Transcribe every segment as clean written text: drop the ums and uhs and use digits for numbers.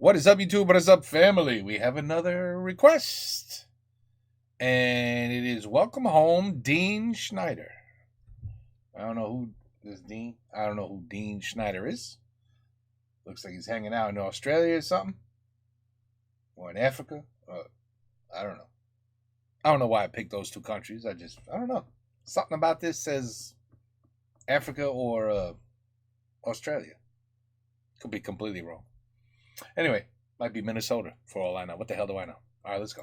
What is up, YouTube? What is up, family? We have another request. And it is welcome home, Dean Schneider. I don't know who this Dean. I don't know who Dean Schneider is. Looks like he's hanging out in Australia or something. Or in Africa. I don't know. I don't know why I picked those two countries. I don't know. Something about this says Africa or Australia. Could be completely wrong. Anyway, might be Minnesota for all I know. What the hell do I know? All right, let's go.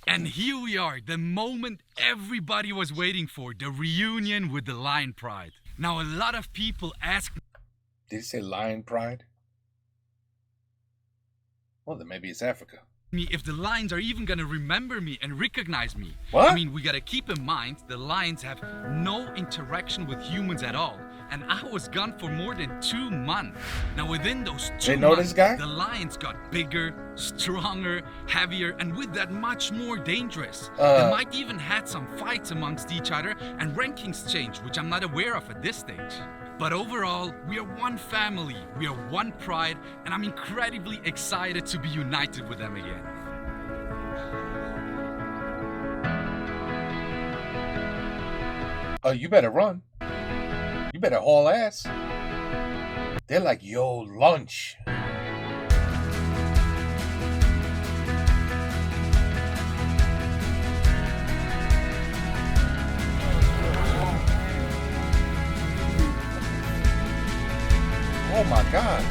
And here we are, the moment everybody was waiting for, the reunion with the Lion Pride. Now, a lot of people ask Did he say Lion Pride? Well, then maybe it's Africa. me if the lions are even gonna remember me and recognize me. What? I mean, we gotta keep in mind the lions have no interaction with humans at all. And I was gone for more than 2 months. Now within those 2 They know months, this guy? the lions got bigger, stronger, heavier, and with that much more dangerous. They might even had some fights amongst each other and rankings changed, which I'm not aware of at this stage. But overall, we are one family, we are one pride, and I'm incredibly excited to be united with them again. Oh, you better run. You better haul ass. They're like, yo, lunch. Oh my God.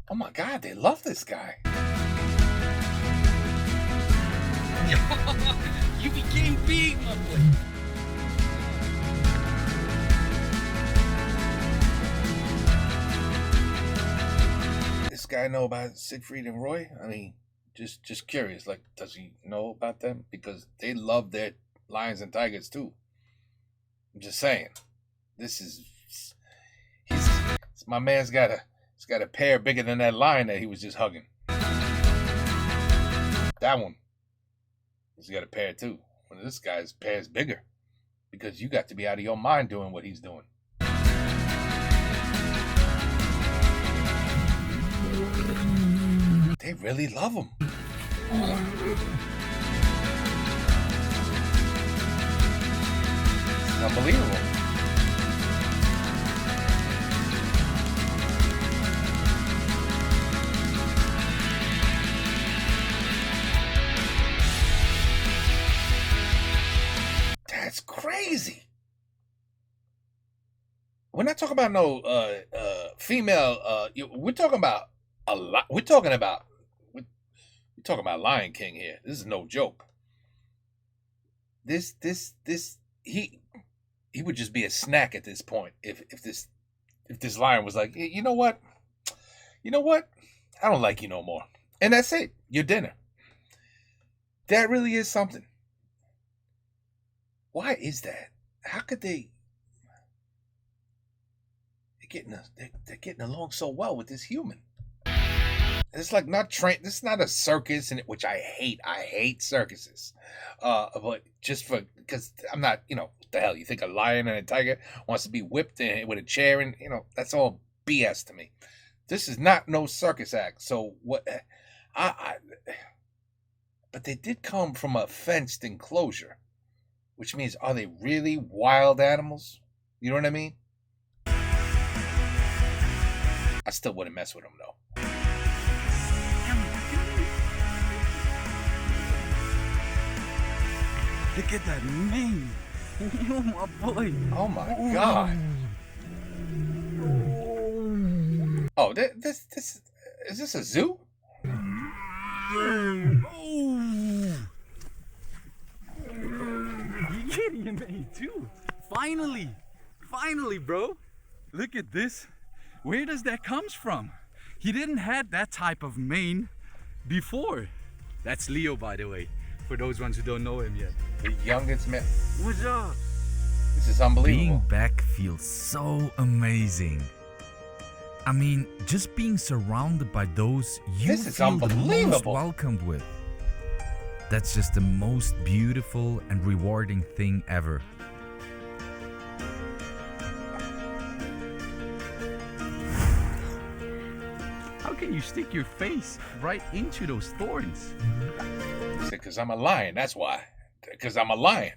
Oh my God, they love this guy. You became big, my boy. This guy know about Siegfried and Roy? I mean, just curious. Like, does he know about them? Because they love their lions and tigers too. I'm just saying. My man's got a pair bigger than that lion that he was just hugging. That one. He's got a pair too. Well, this guy's pair is bigger. Because you got to be out of your mind doing what he's doing. They really love him. It's unbelievable. That's crazy. We're not talking about no female. We're talking about a lot. We're talking about Lion King here. This is no joke. He would just be a snack at this point if this lion was like, you know what, I don't like you no more, and that's it. Your dinner. That really is something. Why is that? How could they? They're getting along so well with this human. It's like not trained. This is not a circus, which I hate. I hate circuses. But just because I'm not, what the hell? You think a lion and a tiger wants to be whipped with a chair, and that's all BS to me. This is not no circus act. So what? But they did come from a fenced enclosure, which means, are they really wild animals? You know what I mean? I still wouldn't mess with them though. Look at that mane. Oh, my boy. Oh my God. Oh, this is this a zoo? Oh. You're getting a mane too. Finally, bro. Look at this. Where does that comes from? He didn't have that type of mane before. That's Leo, by the way, for those ones who don't know him yet. The youngest man. What's up? This is unbelievable. Being back feels so amazing. I mean, just being surrounded by those you This is feel the most unbelievable. welcomed with. That's just the most beautiful and rewarding thing ever. How can you stick your face right into those thorns? He said, because I'm a lion, that's why. Because I'm a lion.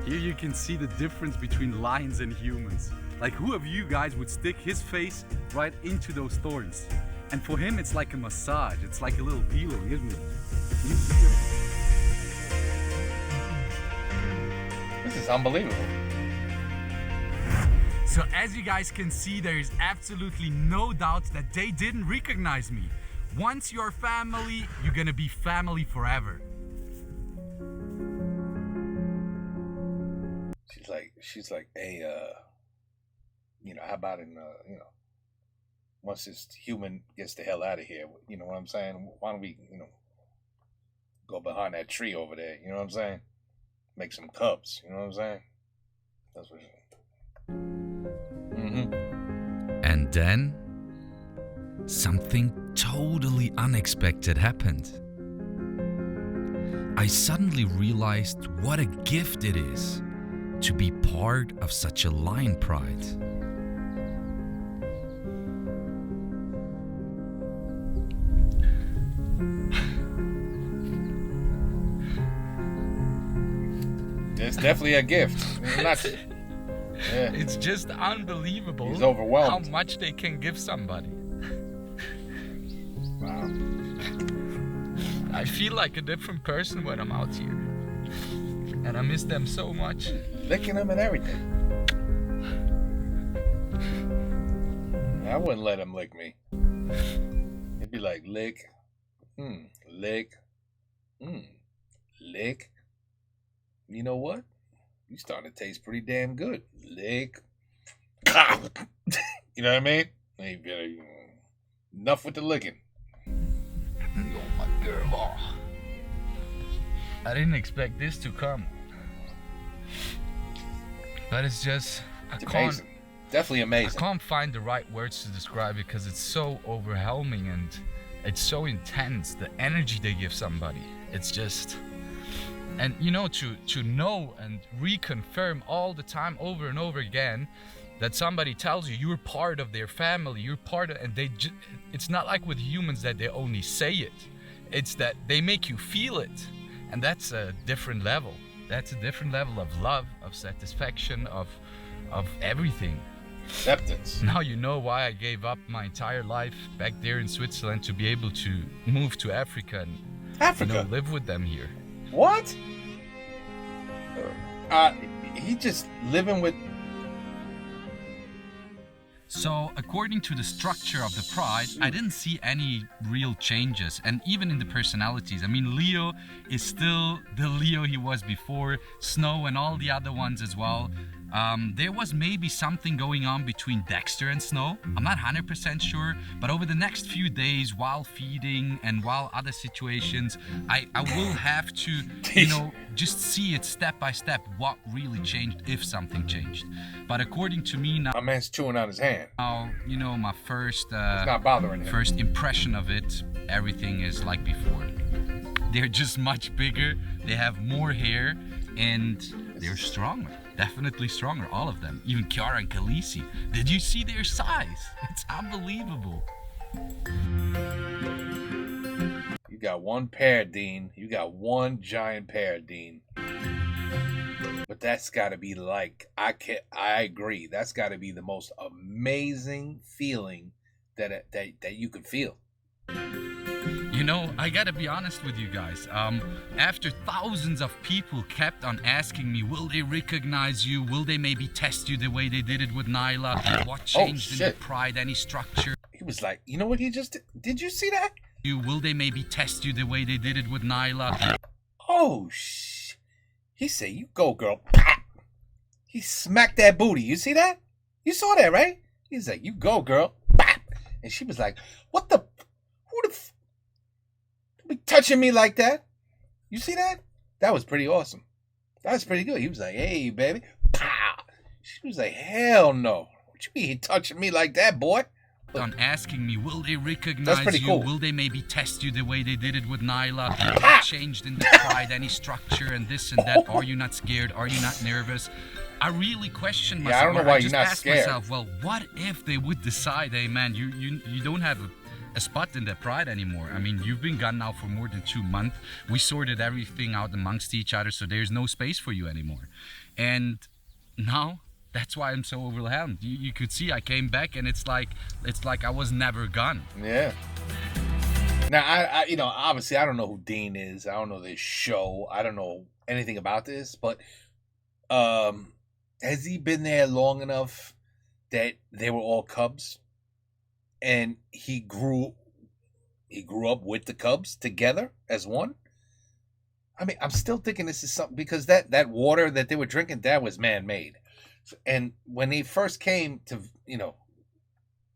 Here you can see the difference between lions and humans. Like, who of you guys would stick his face right into those thorns? And for him, it's like a massage. It's like a little peeling, isn't it? This is unbelievable. So as you guys can see, there is absolutely no doubt that they didn't recognize me. Once you're family, you're gonna be family forever. She's like, hey, how about once this human gets the hell out of here, you know what I'm saying? Why don't we, go behind that tree over there, you know what I'm saying? Make some cubs, you know what I'm saying? That's what And then, something totally unexpected happened. I suddenly realized what a gift it is to be part of such a lion pride. It's definitely a gift. It's just unbelievable. He's overwhelmed. How much they can give somebody. Wow. I feel like a different person when I'm out here. And I miss them so much. Licking them and everything. I wouldn't let him lick me. He'd be like, lick. Lick. Lick. You know what? You starting to taste pretty damn good. Lick. You know what I mean? Hey, better, enough with the licking. Oh my girl. I didn't expect this to come. But it's just, It's amazing. Definitely amazing. I can't find the right words to describe it because it's so overwhelming and it's so intense. The energy they give somebody. It's just... And to know and reconfirm all the time over and over again that somebody tells you you're part of their family, you're part of, and it's not like with humans that they only say it. It's that they make you feel it. And that's a different level. That's a different level of love, of satisfaction, of everything. Acceptance. Now you know why I gave up my entire life back there in Switzerland to be able to move to Africa and live with them here. What? He just living with... So, according to the structure of the pride, I didn't see any real changes. And even in the personalities. I mean, Leo is still the Leo he was before. Snow and all the other ones as well. There was maybe something going on between Dexter and Snow. I'm not 100% sure, but over the next few days, while feeding and while other situations, I will have to, just see it step by step what really changed, if something changed. But according to me now, my man's chewing on his hand. Now, my first, it's not bothering him. First impression of it, everything is like before. They're just much bigger. They have more hair, and they're stronger. Definitely stronger, all of them. Even Kiara and Khaleesi. Did you see their size? It's unbelievable. You got one pair, Dean. You got one giant pair, Dean. But that's got to be like, I agree. That's got to be the most amazing feeling that you can feel. I gotta be honest with you guys. After thousands of people kept on asking me, will they recognize you? Will they maybe test you the way they did it with Nyla? What changed in the pride? Any structure? He was like, you know what he just did? Did you see that? Will they maybe test you the way they did it with Nyla? Oh, he said, you go, girl. He smacked that booty. You see that? You saw that, right? He's like, you go, girl. And she was like, what the... Who the... Be touching me like that? You see that? That was pretty awesome. That was pretty good. He was like, hey, baby. Pow. She was like, hell no. What you mean touching me like that, boy? On asking me, will they recognize you? Cool. Will they maybe test you the way they did it with Nyla? What changed in the pride? Any structure and this and that? Are you not scared? Are you not nervous? I really question myself. Yeah, I don't know why you're just not ask scared. myself, well, what if they would decide, hey man, you don't have a spot in their pride anymore. I mean, you've been gone now for more than 2 months. We sorted everything out amongst each other, so there's no space for you anymore. And now that's why I'm so overwhelmed. You could see I came back, and it's like I was never gone. Yeah. Now, I obviously I don't know who Dean is. I don't know this show. I don't know anything about this, but has he been there long enough that they were all Cubs, and he grew up with the Cubs together as one? I mean, I'm still thinking this is something, because that water that they were drinking, that was man-made. And when they first came to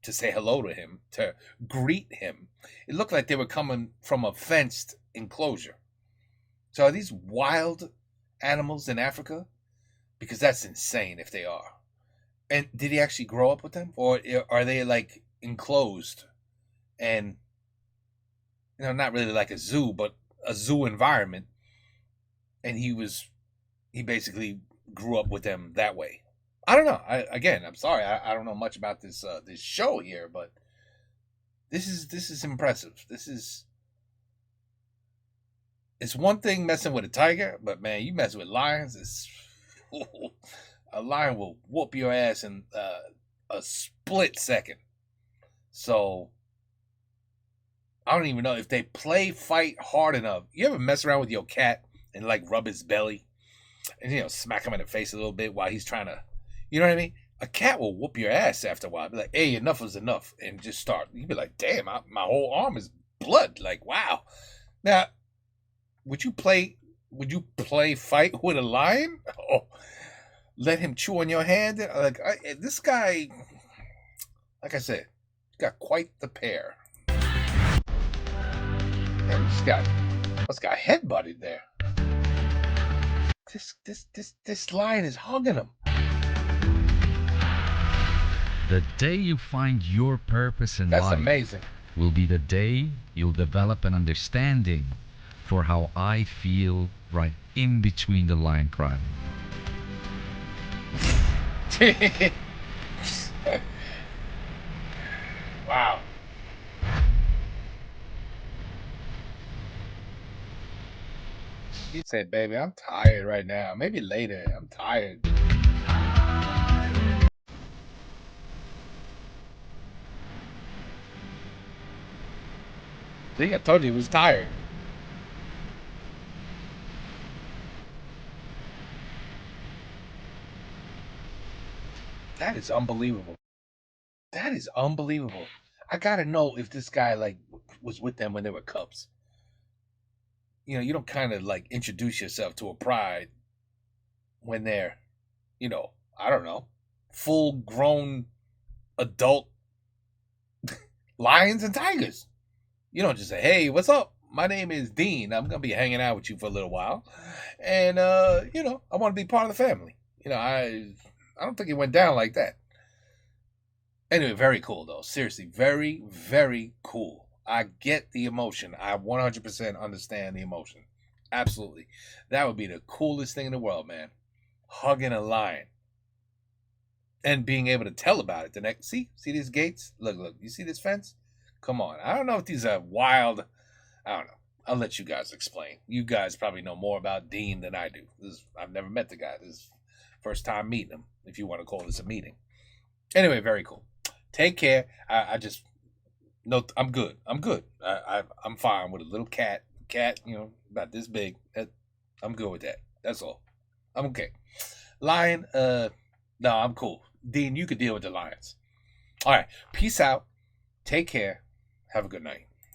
to say hello to him, to greet him, it looked like they were coming from a fenced enclosure. So are these wild animals in Africa? Because that's insane if they are. And did he actually grow up with them? Or are they like enclosed and, not really like a zoo, but a zoo environment? And he basically grew up with them that way. I don't know. I'm sorry. I don't know much about this show here, but this is impressive. It's one thing messing with a tiger, but man, you mess with lions, a lion will whoop your ass in a split second. So I don't even know if they fight hard enough. You ever mess around with your cat and like rub his belly and smack him in the face a little bit while he's trying to, you know what I mean? A cat will whoop your ass after a while. Be like, hey, enough is enough, and just start. You'd be like, damn, my whole arm is blood. Like, wow. Now, would you play fight with a lion? Oh, let him chew on your hand? Like, this guy, like I said, got quite the pair. Man, must got head-butted there. This lion is hugging him. The day you find your purpose in That's life amazing. will be the day you'll develop an understanding for how I feel right in between the line crime. Wow. He said, baby, I'm tired right now. Maybe later. I'm tired. See, I told you he was tired. That is unbelievable. That is unbelievable. I gotta know if this guy like was with them when they were Cubs. You don't kind of like introduce yourself to a pride when they're, I don't know, full grown adult lions and tigers. You don't just say, hey, what's up? My name is Dean. I'm going to be hanging out with you for a little while. And, I want to be part of the family. I don't think it went down like that. Anyway, very cool, though. Seriously, very, very cool. I get the emotion. I 100% understand the emotion. Absolutely. That would be the coolest thing in the world, man. Hugging a lion. And being able to tell about it the next. See these gates? Look. You see this fence? Come on. I don't know if these are wild. I don't know. I'll let you guys explain. You guys probably know more about Dean than I do. I've never met the guy. This is first time meeting him, if you want to call this a meeting. Anyway, very cool. Take care. No, I'm good. I'm fine with a little cat, about this big. I'm good with that. That's all. I'm okay. Lion, no, I'm cool. Dean, you could deal with the lions. All right. Peace out. Take care. Have a good night.